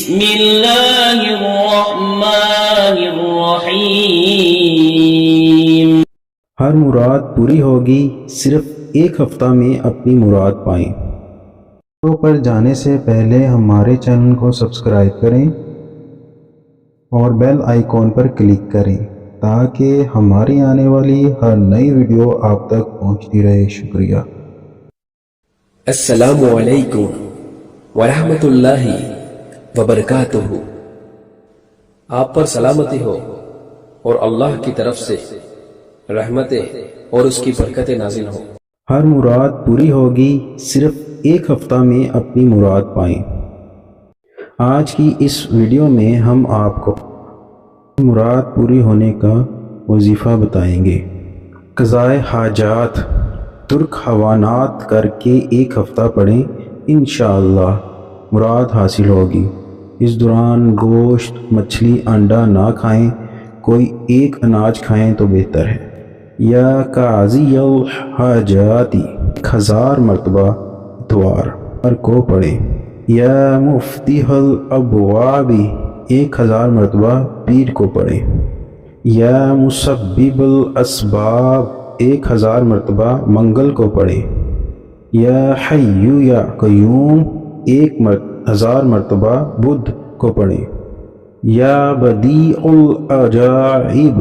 بسم اللہ الرحمن الرحیم۔ ہر مراد پوری ہوگی، صرف ایک ہفتہ میں اپنی مراد پائیں۔ ویڈیو پر جانے سے پہلے ہمارے چینل کو سبسکرائب کریں اور بیل آئیکن پر کلک کریں تاکہ ہماری آنے والی ہر نئی ویڈیو آپ تک پہنچتی رہے۔ شکریہ۔ السلام علیکم ورحمۃ اللہ وبرکاتہ۔ آپ پر سلامتی ہو اور اللہ کی طرف سے رحمتیں اور اس کی برکتیں نازل ہو۔ ہر مراد پوری ہوگی، صرف ایک ہفتہ میں اپنی مراد پائیں۔ آج کی اس ویڈیو میں ہم آپ کو مراد پوری ہونے کا وظیفہ بتائیں گے۔ قضائے حاجات ترک حیوانات کر کے ایک ہفتہ پڑھیں، انشاءاللہ مراد حاصل ہوگی۔ اس دوران گوشت، مچھلی، انڈا نہ کھائیں، کوئی ایک اناج کھائیں تو بہتر ہے۔ یا قاضی الحاجات 1000 مرتبہ اتوار کو پڑھیں۔ یا مفتح الابواب 1000 مرتبہ پیر کو پڑھیں۔ یا مسبب الاسباب 1000 مرتبہ منگل کو پڑھیں۔ یا حی یا قیوم 1000 مرتبہ بدھ کو پڑھیں۔ یا بدیع العجائب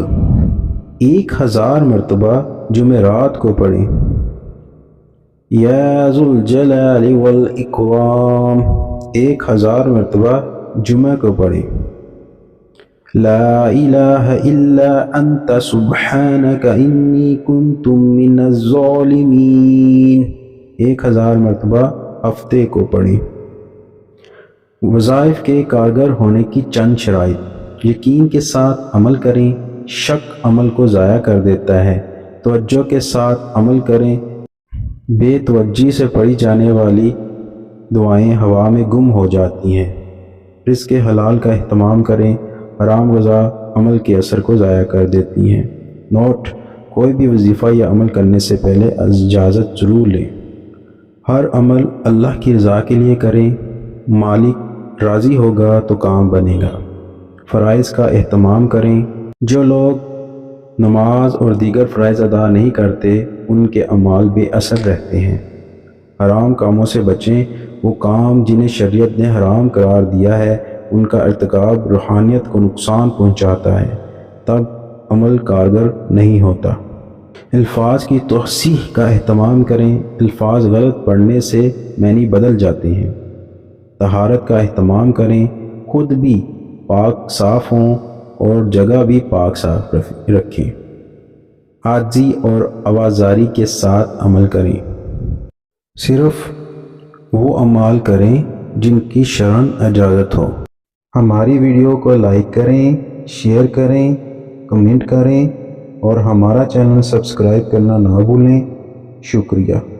1000 مرتبہ جمعرات کو پڑھیں۔ یا ذو الجلال والاکرام 1000 مرتبہ جمعہ کو پڑھیں۔ لا الہ الا انت سبحانک انی کنت من الظالمین 1000 مرتبہ ہفتے کو پڑھیں۔ وظائف کے کارگر ہونے کی چند شرائط: یقین کے ساتھ عمل کریں، شک عمل کو ضائع کر دیتا ہے، توجہ کے ساتھ عمل کریں، بے توجہی سے پڑھی جانے والی دعائیں ہوا میں گم ہو جاتی ہیں، رزق حلال کا اہتمام کریں، حرام غذا عمل کے اثر کو ضائع کر دیتی ہیں۔ نوٹ: کوئی بھی وظیفہ یا عمل کرنے سے پہلے اجازت ضرور لیں۔ ہر عمل اللہ کی رضا کے لیے کریں، مالک راضی ہوگا تو کام بنے گا۔ فرائض کا اہتمام کریں، جو لوگ نماز اور دیگر فرائض ادا نہیں کرتے ان کے اعمال بے اثر رہتے ہیں۔ حرام کاموں سے بچیں، وہ کام جنہیں شریعت نے حرام قرار دیا ہے ان کا ارتکاب روحانیت کو نقصان پہنچاتا ہے، تب عمل کارگر نہیں ہوتا۔ الفاظ کی تصحیح کا اہتمام کریں، الفاظ غلط پڑھنے سے معنی بدل جاتے ہیں۔ طہارت کا اہتمام کریں، خود بھی پاک صاف ہوں اور جگہ بھی پاک صاف رکھیں۔ عاجزی اور آوازاری کے ساتھ عمل کریں، صرف وہ اعمال کریں جن کی شرعاً اجازت ہو۔ ہماری ویڈیو کو لائک کریں، شیئر کریں، کمنٹ کریں اور ہمارا چینل سبسکرائب کرنا نہ بھولیں۔ شکریہ۔